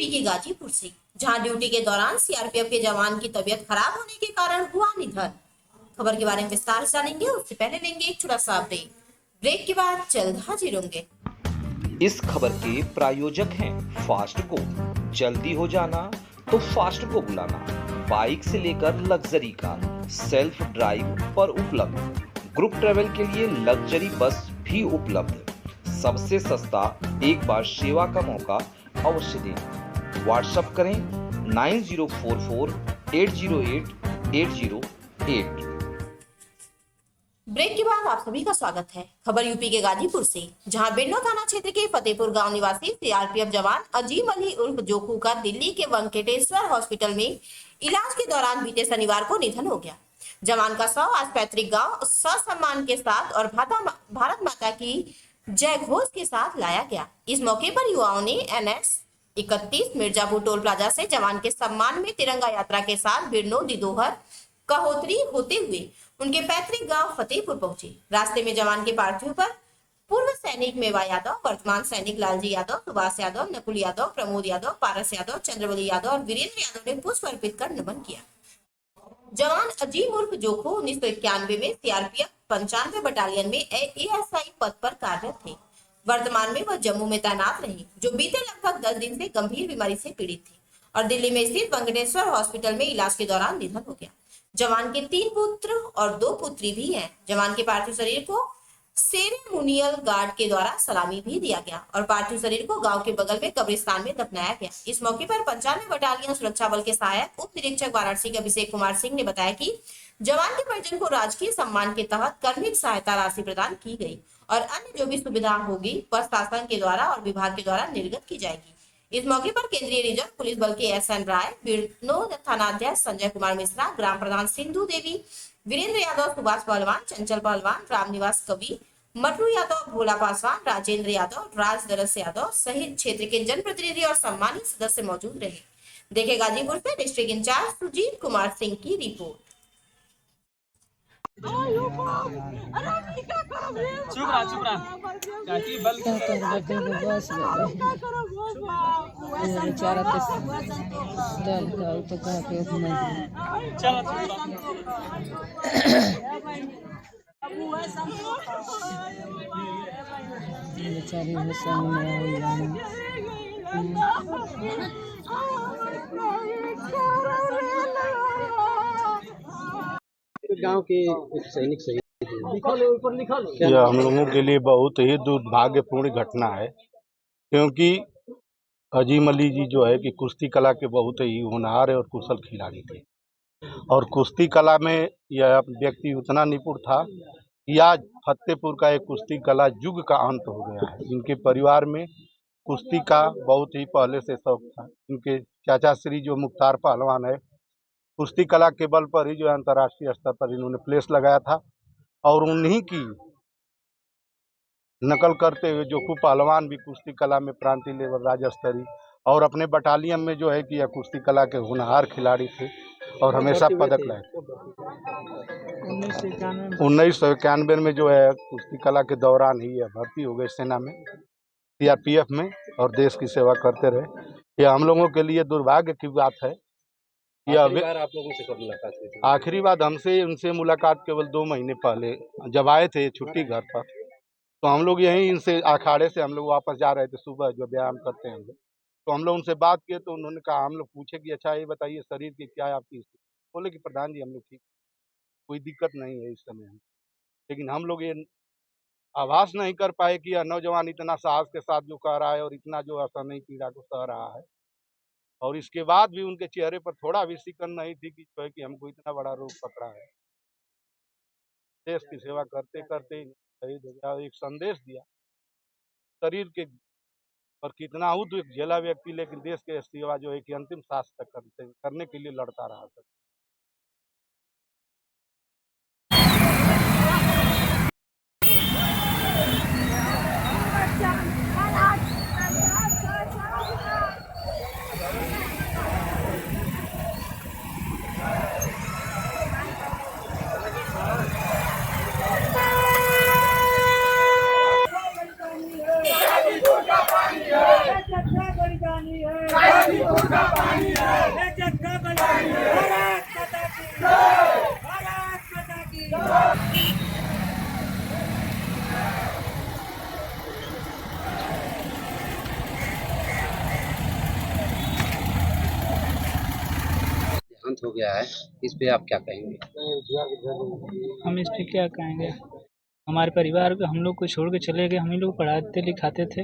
UP के गाजीपुर से, जहां ड्यूटी के दौरान सीआरपीएफ के जवान की तबीयत खराब होने के कारण हुआ निधन। खबर के बारे में विस्तार से जानेंगे, उससे पहले लेंगे एक छोटा सा ब्रेक। ब्रेक के बाद जल्द हाजिर होंगे। इस खबर के प्रायोजक हैं फास्ट को। जल्दी हो जाना तो फास्ट को बुलाना। बाइक से लेकर लग्जरी कार, सेल्फ ड्राइव पर उपलब्ध। ग्रुप ट्रेवल के लिए लग्जरी बस भी उपलब्ध। सबसे सस्ता एक बार सेवा का मौका अवश्य दें। व्हाट्सएप करें 9044808808। ब्रेक के बाद आप सभी का स्वागत है। खबर यूपी के गाजीपुर से, जहां बिरनो थाना क्षेत्र के फतेहपुर गांव निवासी सीआरपीएफ जवान अजीम अली उर्फ जोखू का दिल्ली के वेंकटेश्वर हॉस्पिटल में इलाज के दौरान बीते शनिवार को निधन हो गया। जवान का शव आज पैतृक गांव ससम्मान के साथ और भारत माता की जय घोष के साथ लाया गया। इस मौके पर युवाओं ने NS-31 मिर्जापुर टोल प्लाजा से जवान के सम्मान में तिरंगा यात्रा के साथ बिरनो दिदोहर कहोत्री होते हुए उनके पैतृक गांव फतेहपुर पहुंचे। रास्ते में जवान के पार्थिव पर पूर्व सैनिक मेवा यादव, वर्तमान सैनिक लालजी यादव, सुभाष यादव, नकुल यादव, प्रमोद यादव, पारस यादव, चंद्रवली यादव और वीरेंद्र यादव ने पुष्प अर्पित कर नमन किया। जवान अजीम उर्फ जोखो 1991 में सीआरपीएफ 95 बटालियन में ASI पद पर कार्यरत थे। वर्तमान में वह जम्मू में तैनात रहे, जो बीते लगभग 10 दिन से गंभीर बीमारी से पीड़ित थे और दिल्ली में स्थित वेंकटेश्वर हॉस्पिटल में इलाज के दौरान निधन हो गया। जवान के 3 पुत्र और 2 पुत्री भी हैं। जवान के पार्थिव शरीर को सेरेमोनियल गार्ड के द्वारा सलामी भी दिया गया और पार्थिव शरीर को गांव के बगल में कब्रिस्तान में दफनाया गया। इस मौके पर 95 बटालियन सुरक्षा बल के सहायक उप निरीक्षक वाराणसी के अभिषेक कुमार सिंह ने बताया कि जवान के परिजन को राजकीय सम्मान के तहत कर्मिक सहायता राशि प्रदान की गई और अन्य जो भी सुविधा होगी वह शासन के द्वारा और विभाग के द्वारा निर्गत की जाएगी। इस मौके पर केंद्रीय रिजर्व पुलिस बल के SN राय, बिरनो थानाध्यक्ष संजय कुमार मिश्रा, ग्राम प्रधान सिंधु देवी, वीरेंद्र यादव, सुभाष पहलवान, चंचल पहलवान, रामनिवास कवि, मटरू यादव, भोला पासवान, राजेंद्र यादव, राज दरस यादव सहित क्षेत्र के जनप्रतिनिधि और सम्मानित सदस्य मौजूद रहे। देखे गाजीपुर से डिस्ट्रिक्ट इंचार्ज सुजीत कुमार सिंह की रिपोर्ट। चुप रहा काकी बल क्या कर बच्चे के बस बेचारा तो डल का तो कह के नहीं चल बेचारी हो सामने आई गांव के एक सैनिक शहीद यह हम लोगों के लिए बहुत ही दुर्भाग्यपूर्ण घटना है, क्योंकि अजीम अली जी जो है कि कुश्ती कला के बहुत ही होनहार और कुशल खिलाड़ी थे और कुश्ती कला में यह व्यक्ति उतना निपुण था कि आज फतेहपुर का एक कुश्ती कला युग का अंत हो गया है। इनके परिवार में कुश्ती का बहुत ही पहले से शौक था। इनके चाचा श्री जो मुख्तार पहलवान है, कुश्ती कला के बल पर ही जो अंतर्राष्ट्रीय स्तर पर इन्होंने प्लेस लगाया था और उन्हीं की नकल करते हुए जोखू पहलवान भी कुश्ती कला में प्रांतीय लेवल, राज्य स्तरीय और अपने बटालियन में जो है कि यह कुश्ती कला के होनहार खिलाड़ी थे और हमेशा पदक लाए। 1991 में जो है कुश्ती कला के दौरान ही यह भर्ती हो गए सेना में, CRPF में और देश की सेवा करते रहे। यह हम लोगों के लिए दुर्भाग्य की बात है। यह आप लोगों से कब मुलाकात हुई थी? आखिरी बात उनसे मुलाकात केवल 2 महीने पहले जब आए थे छुट्टी घर पर, तो हम लोग यहीं इनसे अखाड़े से हम लोग वापस जा रहे थे सुबह, जो व्यायाम करते हैं हम लोग, तो हम लोग उनसे बात किए तो उन्होंने कहा, हम लोग पूछे कि अच्छा ये बताइए शरीर की क्या है आपकी स्थिति। बोले कि प्रधान जी हम लोग ठीक, कोई दिक्कत नहीं है इस समय। लेकिन हम लोग ये आभास नहीं कर पाए कि यह नौजवान इतना साहस के साथ जो कह रहा है और इतना जो असहनीय पीड़ा को सह रहा है, और इसके बाद भी उनके चेहरे पर थोड़ा भी सिकन नहीं थी कि हमको इतना बड़ा रोग पकड़ा है। देश की सेवा करते करते शहीद हो गया। एक संदेश दिया शरीर के और कितना हो तो एक झेला व्यक्ति, लेकिन देश के सेवा जो है कि अंतिम सांस तक करने के लिए लड़ता रहा। बलिदानी है हो गया है, इस पे आप क्या कहेंगे? हम इस पे क्या कहेंगे। हमारे परिवार को हम लोग को छोड़ के चले गए। हम ही लोग पढ़ाते लिखाते थे।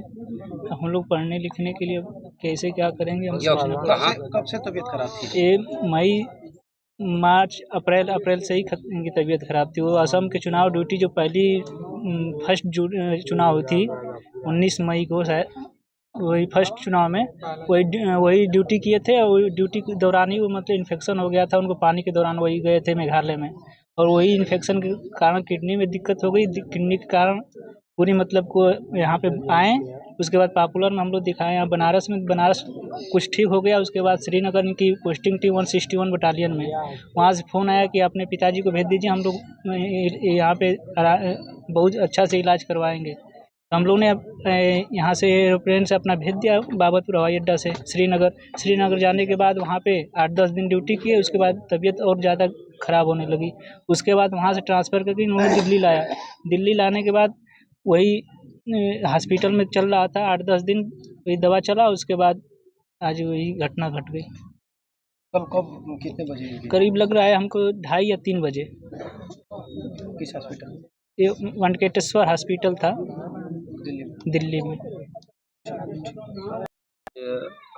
हम लोग पढ़ने लिखने के लिए कैसे क्या करेंगे हम सोचना पड़ा। कहाँ कब से तबीयत खराब थी? ये मई मार्च अप्रैल से ही इनकी तबीयत खराब थी। वो असम के चुनाव ड्यूटी जो पहली फर्स्ट चुनाव हुई थी 19 मई को, शायद वही फर्स्ट चुनाव में वही ड्यूटी किए थे। और ड्यूटी के दौरान ही वो मतलब इन्फेक्शन हो गया था उनको। पानी के दौरान वही गए थे मेघालय में, और वही इन्फेक्शन के कारण किडनी में दिक्कत हो गई। किडनी के कारण पूरी मतलब को यहाँ पे आए। उसके बाद पॉपुलर में हम लोग दिखाए। यहाँ बनारस कुछ ठीक हो गया। उसके बाद श्रीनगर की पोस्टिंग थी 161 बटालियन में। वहाँ से फ़ोन आया कि अपने पिताजी को भेज दीजिए, हम लोग यहाँ पे बहुत अच्छा से इलाज करवाएंगे। तो हम लोग ने यहाँ से एरोप्लेन से अपना भेज दिया बाबतपुर हवाई अड्डा से श्रीनगर जाने के बाद वहाँ पे 8-10 दिन ड्यूटी किए। उसके बाद तबीयत और ज़्यादा ख़राब होने लगी। उसके बाद वहाँ से ट्रांसफ़र करके इन्होंने दिल्ली लाया। दिल्ली लाने के बाद वही हॉस्पिटल में चल रहा था 8-10 दिन वही दवा चला। उसके बाद आज वही घटना घट गई। कब कितने बजे? करीब लग रहा है हमको 2:30 या 3 बजे। किस हॉस्पिटल? ये वेंकटेश्वर हॉस्पिटल था दिल्ली में।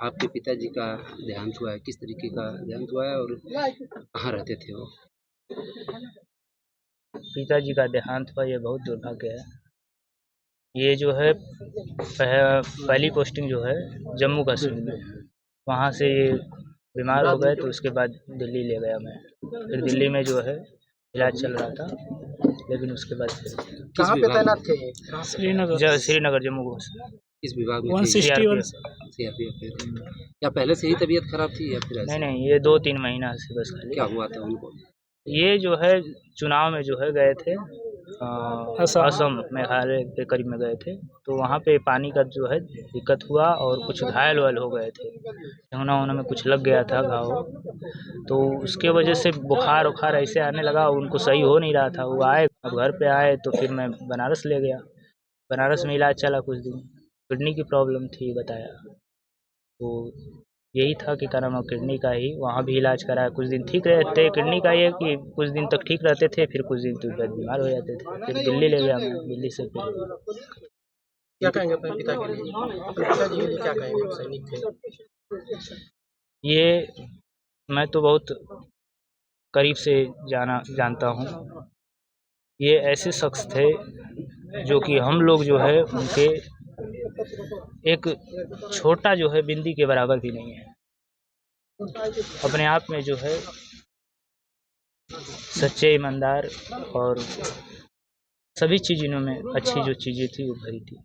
आपके पिताजी का देहांत हुआ है, किस तरीके का देहांत हुआ है और कहाँ रहते थे वो? पिताजी का देहांत हुआ, ये बहुत दुर्भाग्य है। ये जो है पहली पोस्टिंग जो है जम्मू कश्मीर में, वहाँ से ये बीमार हो गए तो उसके बाद दिल्ली ले गया मैं। फिर दिल्ली में जो है इलाज चल रहा था, लेकिन उसके बाद कहाँ पे तैनात थे? श्रीनगर जम्मू को। किस विभाग में? 161 CRPF में थे। क्या पहले से ही तबीयत खराब थी या फिर ऐसे? नहीं, ये 2-3 महीना से बस खाली। क्या हुआ था उनको? ये जो है चुनाव में जो है गए थे असम मेघालय के करीब में गए थे। तो वहाँ पे पानी का जो है दिक्कत हुआ और कुछ घायल हो गए थे। ठेहुना में कुछ लग गया था घाव, तो उसके वजह से बुखार ऐसे आने लगा। उनको सही हो नहीं रहा था। वो आए, अब घर पे आए तो फिर मैं बनारस ले गया। बनारस में इलाज चला कुछ दिन। किडनी की प्रॉब्लम थी बताया, तो यही था कि क्या नाम है किडनी का ही वहाँ भी इलाज कराया। कुछ दिन ठीक रहते। किडनी का ये कि कुछ दिन तक ठीक रहते थे, फिर कुछ दिन तक बीमार हो जाते थे। फिर दिल्ली ले गया मैं। दिल्ली से फिर क्या कहेंगे अपने पिता के लिए? अपने पिताजी के लिए क्या कहेंगे? सैनिक थे। ये मैं तो बहुत करीब से जानता हूँ। ये ऐसे शख्स थे जो कि हम लोग जो है उनके एक छोटा जो है बिंदी के बराबर भी नहीं है। अपने आप में जो है सच्चे, ईमानदार और सभी चीज़ों में अच्छी जो चीज़ें थी वो भरी थी।